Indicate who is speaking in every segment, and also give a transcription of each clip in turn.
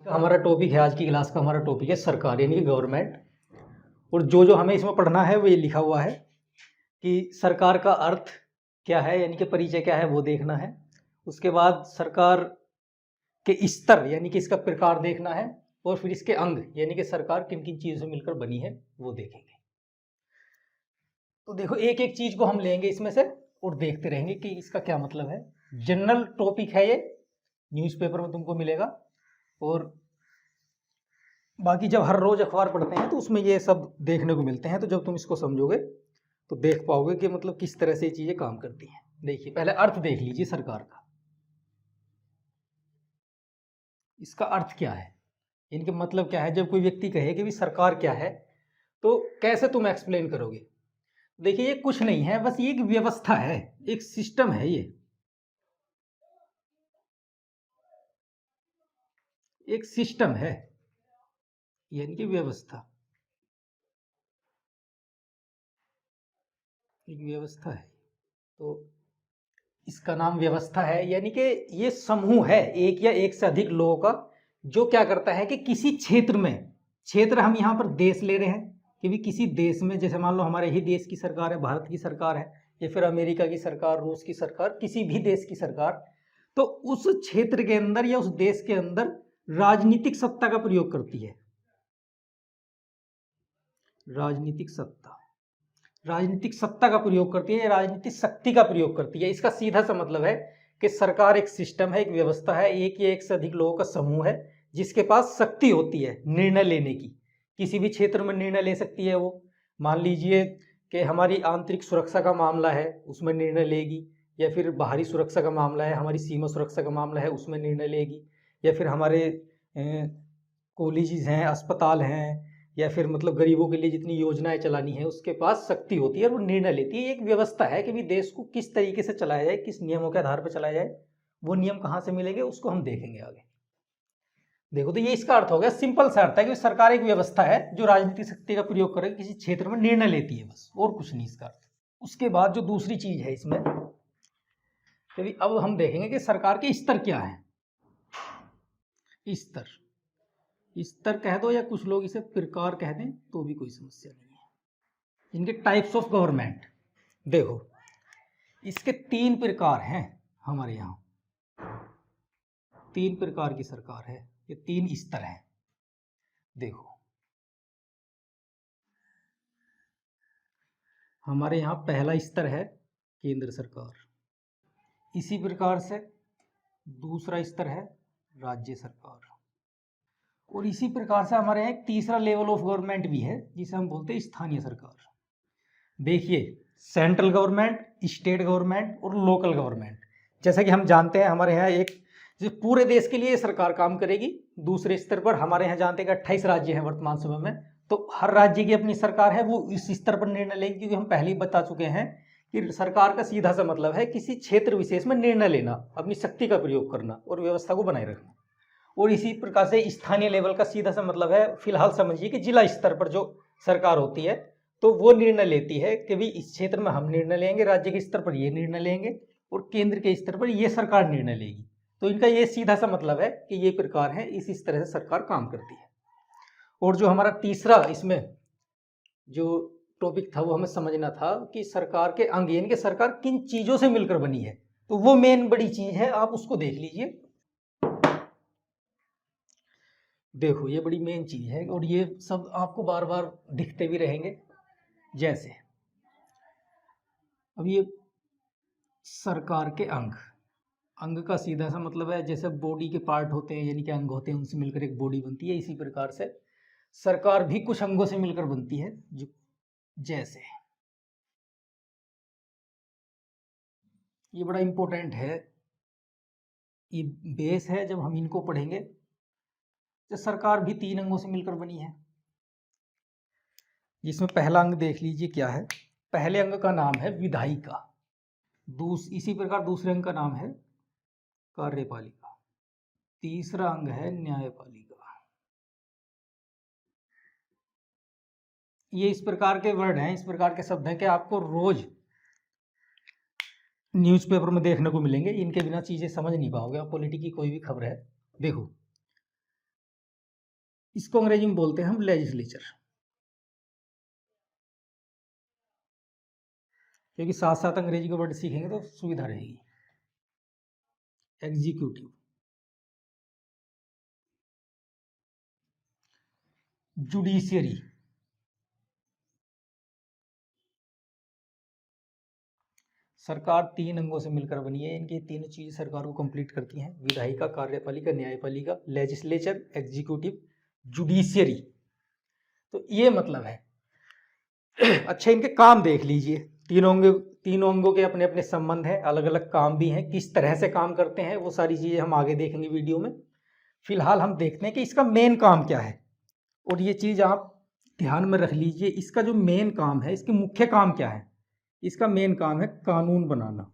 Speaker 1: हमारा टॉपिक है, आज की क्लास का हमारा टॉपिक है सरकार यानी कि गवर्नमेंट। और जो हमें इसमें पढ़ना है वो ये लिखा हुआ है कि सरकार का अर्थ क्या है यानी कि परिचय क्या है वो देखना है। उसके बाद सरकार के स्तर यानी कि इसका प्रकार देखना है, और फिर इसके अंग यानी कि सरकार किन किन चीज़ों से मिलकर बनी है वो देखेंगे। तो देखो, एक एक चीज को हम लेंगे इसमें से और देखते रहेंगे कि इसका क्या मतलब है। जनरल टॉपिक है ये, न्यूज़पेपर में तुमको मिलेगा। और बाकी जब हर रोज अखबार पढ़ते हैं तो उसमें ये सब देखने को मिलते हैं, तो जब तुम इसको समझोगे तो देख पाओगे कि मतलब किस तरह से ये चीजें काम करती हैं। देखिए, पहले अर्थ देख लीजिए सरकार का। इसका अर्थ क्या है, इनके मतलब क्या है। जब कोई व्यक्ति कहे कि भी सरकार क्या है तो कैसे तुम एक्सप्लेन करोगे। देखिए, ये कुछ नहीं है, बस ये एक व्यवस्था है, एक सिस्टम है। ये एक सिस्टम है यानी कि व्यवस्था, एक व्यवस्था है। तो इसका नाम व्यवस्था है, यानी कि ये समूह है एक या एक से अधिक लोगों का, जो क्या करता है कि किसी क्षेत्र में, क्षेत्र हम यहाँ पर देश ले रहे हैं कि भी किसी देश में, जैसे मान लो हमारे ही देश की सरकार है, भारत की सरकार है, या फिर अमेरिका की सरकार, रूस की सरकार, किसी भी देश की सरकार, तो उस क्षेत्र के अंदर या उस देश के अंदर राजनीतिक सत्ता का प्रयोग करती है। राजनीतिक सत्ता, राजनीतिक सत्ता का प्रयोग करती है या राजनीतिक शक्ति का प्रयोग करती है। इसका सीधा सा मतलब है कि सरकार एक सिस्टम है, एक व्यवस्था है, एक या एक से अधिक लोगों का समूह है जिसके पास शक्ति होती है निर्णय लेने की। किसी भी क्षेत्र में निर्णय ले सकती है वो। मान लीजिए कि हमारी आंतरिक सुरक्षा का मामला है, उसमें निर्णय लेगी, या फिर बाहरी सुरक्षा का मामला है, हमारी सीमा सुरक्षा का मामला है, उसमें निर्णय लेगी, या फिर हमारे कॉलेजेस हैं, अस्पताल हैं, या फिर मतलब गरीबों के लिए जितनी योजनाएं चलानी है उसके पास शक्ति होती है और वो निर्णय लेती है। एक व्यवस्था है कि भी देश को किस तरीके से चलाया जाए, किस नियमों के आधार पर चलाया जाए। वो नियम कहाँ से मिलेंगे उसको हम देखेंगे आगे। देखो, तो ये इसका अर्थ हो गया, सिंपल सा अर्थ है कि सरकार एक व्यवस्था है जो राजनीतिक शक्ति का प्रयोग करके किसी क्षेत्र में निर्णय लेती है, बस और कुछ नहीं इसका अर्थ। उसके बाद जो दूसरी चीज है इसमें, तो अब हम देखेंगे कि सरकार के स्तर क्या है। स्तर, स्तर कह दो या कुछ लोग इसे प्रकार कह दें तो भी कोई समस्या नहीं है। इनके टाइप्स ऑफ गवर्नमेंट देखो, इसके तीन प्रकार हैं हमारे यहाँ। तीन प्रकार की सरकार है, ये तीन स्तर हैं। देखो, हमारे यहाँ पहला स्तर है केंद्र सरकार, इसी प्रकार से दूसरा स्तर है राज्य सरकार, और इसी प्रकार से हमारे यहाँ एक तीसरा लेवल ऑफ गवर्नमेंट भी है जिसे हम बोलते हैं स्थानीय सरकार। देखिए, सेंट्रल गवर्नमेंट, स्टेट गवर्नमेंट और लोकल गवर्नमेंट। जैसा कि हम जानते हैं हमारे यहाँ एक जो पूरे देश के लिए सरकार काम करेगी। दूसरे स्तर पर हमारे यहाँ जानते हैं कि 28 राज्य हैं वर्तमान समय में, तो हर राज्य की अपनी सरकार है, वो इस स्तर पर निर्णय लेगी। क्योंकि हम पहले ही बता चुके हैं कि सरकार का सीधा सा मतलब है किसी क्षेत्र विशेष में निर्णय लेना, अपनी शक्ति का प्रयोग करना और व्यवस्था को बनाए रखना। और इसी प्रकार से स्थानीय लेवल का सीधा सा मतलब है, फिलहाल समझिए कि जिला स्तर पर जो सरकार होती है तो वो निर्णय लेती है कि भाई इस क्षेत्र में हम निर्णय लेंगे, राज्य के स्तर पर ये निर्णय लेंगे और केंद्र के स्तर पर ये सरकार निर्णय लेगी। तो इनका ये सीधा सा मतलब है कि ये प्रकार है, इस तरह से सरकार काम करती है। और जो हमारा तीसरा इसमें जो टॉपिक था वो हमें समझना था कि सरकार के अंग यानी कि सरकार किन चीजों से मिलकर बनी है, तो वो मेन बड़ी चीज है, आप उसको देख लीजिए। देखो, ये बड़ी मेन चीज है और ये सब आपको बार बार दिखते भी रहेंगे। जैसे अब ये सरकार के अंग, अंग का सीधा सा मतलब है जैसे बॉडी के पार्ट होते हैं यानी कि अंग होते हैं, उनसे मिलकर एक बॉडी बनती है, इसी प्रकार से सरकार भी कुछ अंगों से मिलकर बनती है। जो जैसे ये बड़ा इंपॉर्टेंट है, ये बेस है, जब हम इनको पढ़ेंगे। तो सरकार भी तीन अंगों से मिलकर बनी है, जिसमें पहला अंग देख लीजिए क्या है। पहले अंग का नाम है विधायिका, इसी प्रकार दूसरे अंग का नाम है कार्यपालिका, तीसरा अंग है न्यायपालिका। ये इस प्रकार के वर्ड हैं, इस प्रकार के शब्द हैं कि आपको रोज न्यूज़पेपर में देखने को मिलेंगे। इनके बिना चीजें समझ नहीं पाओगे आप, पॉलिटिक्स की कोई भी खबर है। देखो, इसको अंग्रेजी में बोलते हैं हम लेजिस्लेचर, क्योंकि साथ साथ अंग्रेजी का वर्ड सीखेंगे तो सुविधा रहेगी। एग्जीक्यूटिव, जुडिशियरी, सरकार 3 अंगों से मिलकर बनी है, इनकी तीनों चीज़ सरकार को कंप्लीट करती हैं, विधायिका, कार्यपालिका, न्यायपालिका, लेजिस्लेचर, एग्जीक्यूटिव, जुडिशियरी। तो ये मतलब है। अच्छा, इनके काम देख लीजिए, तीनों अंगों के अपने अपने संबंध हैं, अलग अलग काम भी हैं, किस तरह से काम करते हैं वो सारी चीज़ें हम आगे देखेंगे वीडियो में। फिलहाल हम देखते हैं कि इसका मेन काम क्या है, और ये चीज़ आप ध्यान में रख लीजिए, इसका जो मेन काम है, इसके मुख्य काम क्या है। इसका मेन काम है कानून बनाना।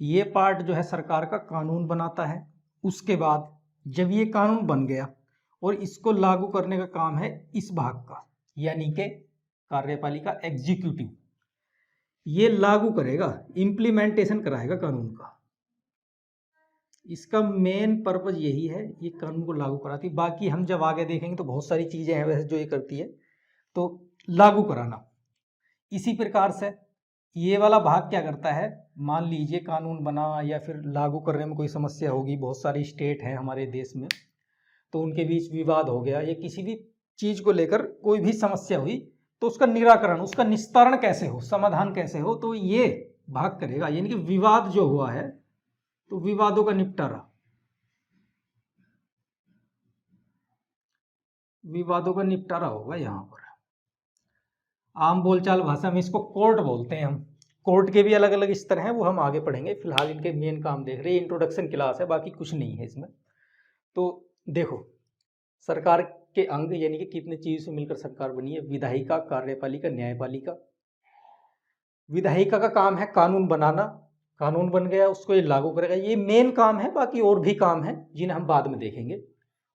Speaker 1: ये पार्ट जो है सरकार का कानून बनाता है। उसके बाद जब ये कानून बन गया और इसको लागू करने का काम है इस भाग का, यानी कि कार्यपालिका, एग्जीक्यूटिव। ये लागू करेगा, इम्प्लीमेंटेशन कराएगा कानून का। इसका मेन पर्पज यही है, ये कानून को लागू कराती। बाकी हम जब आगे देखेंगे तो बहुत सारी चीजें हैं वैसे जो ये करती है, तो लागू कराना। इसी प्रकार से ये वाला भाग क्या करता है, मान लीजिए कानून बना या फिर लागू करने में कोई समस्या होगी, बहुत सारे स्टेट हैं हमारे देश में, तो उनके बीच विवाद हो गया या किसी भी चीज को लेकर कोई भी समस्या हुई, तो उसका निराकरण, उसका निस्तारण कैसे हो, समाधान कैसे हो, तो ये भाग करेगा। यानी कि विवाद जो हुआ है तो विवादों का निपटारा, विवादों का निपटारा होगा। यहां पर आम बोलचाल भाषा में इसको कोर्ट बोलते हैं हम। कोर्ट के भी अलग अलग स्तर हैं, वो हम आगे पढ़ेंगे। फिलहाल इनके मेन काम देख रहे हैं, इंट्रोडक्शन क्लास है, बाकी कुछ नहीं है इसमें। तो देखो, सरकार के अंग यानी कि कितने चीज से मिलकर सरकार बनी है, विधायिका, कार्यपालिका, न्यायपालिका। विधायिका का काम है कानून बनाना, कानून बन गया उसको ये लागू करेगा, ये मेन काम है। बाकी और भी काम है जिन्हें हम बाद में देखेंगे।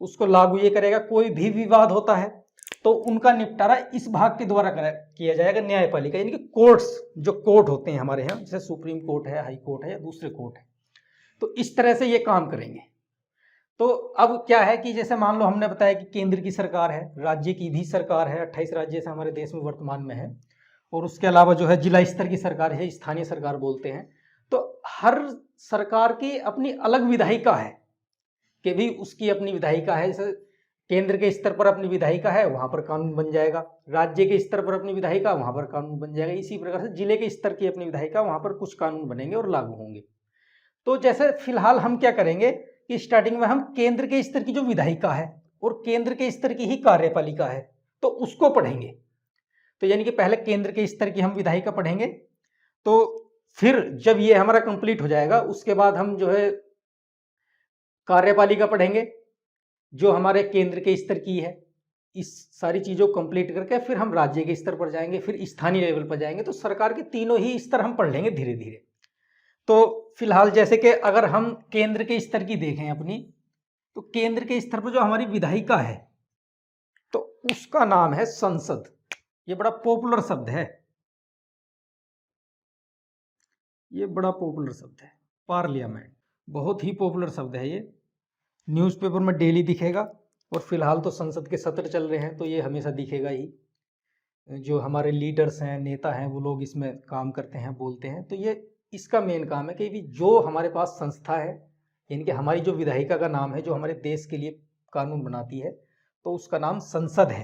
Speaker 1: उसको लागू ये करेगा, कोई भी विवाद होता है तो उनका निपटारा इस भाग के द्वारा किया जाएगा, न्यायपालिका। यानी कि कोर्ट्स, जो कोर्ट होते हैं हमारे यहाँ, जैसे सुप्रीम कोर्ट है, हाई कोर्ट है या दूसरे कोर्ट है, तो इस तरह से ये काम करेंगे। तो अब क्या है कि जैसे मान लो हमने बताया कि केंद्र की सरकार है, राज्य की भी सरकार है, 28 राज्य से हमारे देश में वर्तमान में है, और उसके अलावा जो है जिला स्तर की सरकार है, स्थानीय सरकार बोलते हैं। तो हर सरकार की अपनी अलग विधायिका है, कि भी उसकी अपनी विधायिका है। जैसे केंद्र के स्तर पर अपनी विधायिका है, वहां पर कानून बन जाएगा, राज्य के स्तर पर अपनी विधायिका, वहां पर कानून बन जाएगा। इसी प्रकार से जिले के स्तर की अपनी विधायिका, वहां पर कुछ कानून बनेंगे और लागू होंगे। तो जैसे फिलहाल हम क्या करेंगे कि स्टार्टिंग में हम केंद्र के स्तर की जो विधायिका है और केंद्र के स्तर की ही कार्यपालिका है, तो उसको पढ़ेंगे। तो यानी कि पहले केंद्र के स्तर की हम विधायिका पढ़ेंगे, तो फिर जब ये हमारा कंप्लीट हो जाएगा उसके बाद हम जो है कार्यपालिका पढ़ेंगे, जो हमारे केंद्र के स्तर की है। इस सारी चीजों को कंप्लीट करके फिर हम राज्य के स्तर पर जाएंगे, फिर स्थानीय लेवल पर जाएंगे। तो सरकार के तीनों ही स्तर हम पढ़ लेंगे धीरे धीरे। तो फिलहाल जैसे कि अगर हम केंद्र के स्तर की देखें अपनी, तो केंद्र के स्तर पर जो हमारी विधायिका है तो उसका नाम है संसद। ये बड़ा पॉपुलर शब्द है, ये बड़ा पॉपुलर शब्द है, पार्लियामेंट। बहुत ही पॉपुलर शब्द है ये, न्यूज़पेपर में डेली दिखेगा। और फिलहाल तो संसद के सत्र चल रहे हैं तो ये हमेशा दिखेगा ही। जो हमारे लीडर्स हैं, नेता हैं, वो लोग इसमें काम करते हैं, बोलते हैं। तो ये इसका मेन काम है कि भी जो हमारे पास संस्था है, यानी कि हमारी जो विधायिका का नाम है, जो हमारे देश के लिए कानून बनाती है, तो उसका नाम संसद है।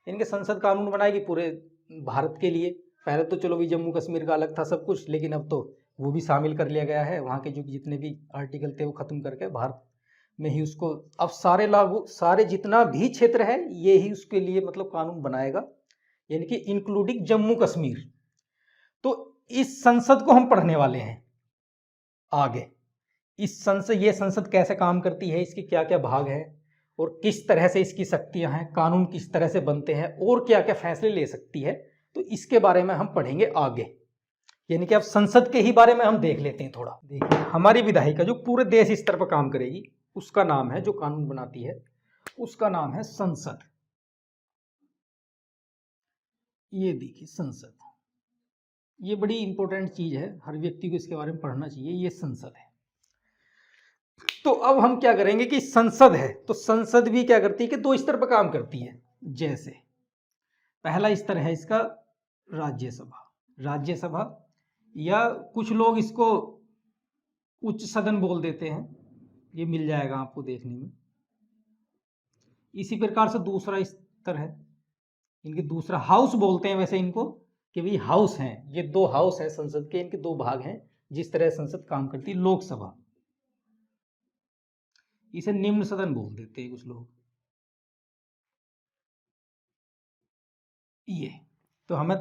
Speaker 1: यानी कि संसद कानून बनाएगी पूरे भारत के लिए। पहले तो चलो भी जम्मू कश्मीर का अलग था सब कुछ, लेकिन अब तो वो भी शामिल कर लिया गया है। वहाँ के जो जितने भी आर्टिकल थे वो खत्म करके भारत में ही उसको अब सारे लागू, सारे जितना भी क्षेत्र है ये ही उसके लिए मतलब कानून बनाएगा, यानी कि इंक्लूडिंग जम्मू कश्मीर। तो इस संसद को हम पढ़ने वाले हैं आगे। इस संसद, ये संसद कैसे काम करती है, इसके क्या क्या भाग हैं और किस तरह से इसकी शक्तियां हैं, कानून किस तरह से बनते हैं और क्या क्या फैसले ले सकती है, तो इसके बारे में हम पढ़ेंगे आगे। यानी कि अब संसद के ही बारे में हम देख लेते हैं थोड़ा। देखिए, हमारी विधायिका जो पूरे देश स्तर पर काम करेगी, उसका नाम है, जो कानून बनाती है उसका नाम है संसद। ये देखिए संसद, ये बड़ी इंपॉर्टेंट चीज है, हर व्यक्ति को इसके बारे में पढ़ना चाहिए। ये संसद है। तो अब हम क्या करेंगे कि संसद है, तो संसद भी क्या करती है कि दो स्तर पर काम करती है। जैसे पहला स्तर है इसका राज्यसभा, राज्यसभा या कुछ लोग इसको उच्च सदन बोल देते हैं, ये मिल जाएगा आपको देखने में। इसी प्रकार से दूसरा स्तर है, इनके दूसरा हाउस बोलते हैं वैसे इनको, कि भाई हाउस हैं, ये दो हाउस हैं संसद के, इनके दो भाग हैं जिस तरह संसद काम करती है। लोकसभा, इसे निम्न सदन बोल देते हैं कुछ लोग। ये तो हमें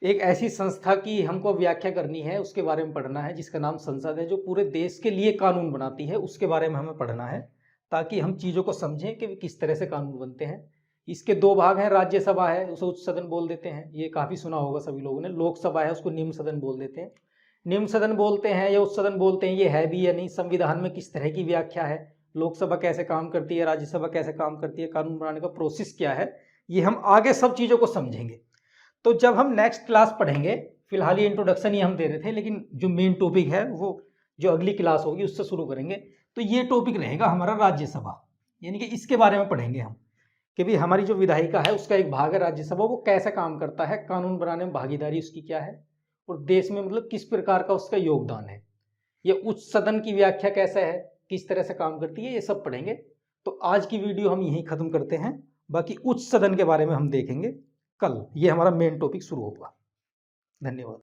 Speaker 1: एक ऐसी संस्था की हमको व्याख्या करनी है, उसके बारे में पढ़ना है, जिसका नाम संसद है, जो पूरे देश के लिए कानून बनाती है, उसके बारे में हमें पढ़ना है, ताकि हम चीज़ों को समझें कि किस तरह से कानून बनते हैं। इसके दो भाग हैं, राज्यसभा है उसे उच्च सदन बोल देते हैं, ये काफ़ी सुना होगा सभी लोगों ने। लोकसभा है उसको निम्न सदन बोल देते हैं। निम्न सदन बोलते हैं या उच्च सदन बोलते हैं, ये है भी या नहीं, संविधान में किस तरह की व्याख्या है, लोकसभा कैसे काम करती है, राज्यसभा कैसे काम करती है, कानून बनाने का प्रोसेस क्या है, ये हम आगे सब चीज़ों को समझेंगे। तो जब हम नेक्स्ट क्लास पढ़ेंगे, फिलहाल ये इंट्रोडक्शन ही हम दे रहे थे, लेकिन जो मेन टॉपिक है वो जो अगली क्लास होगी उससे शुरू करेंगे। तो ये टॉपिक रहेगा हमारा राज्यसभा, यानी कि इसके बारे में पढ़ेंगे हम, कि भाई हमारी जो विधायिका है उसका एक भाग है राज्यसभा, वो कैसे काम करता है, कानून बनाने में भागीदारी उसकी क्या है, और देश में मतलब किस प्रकार का उसका योगदान है, ये उच्च सदन की व्याख्या कैसे है, किस तरह से काम करती है, ये सब पढ़ेंगे। तो आज की वीडियो हम यहीं खत्म करते हैं, बाकी उच्च सदन के बारे में हम देखेंगे कल, ये हमारा मेन टॉपिक शुरू होगा। धन्यवाद।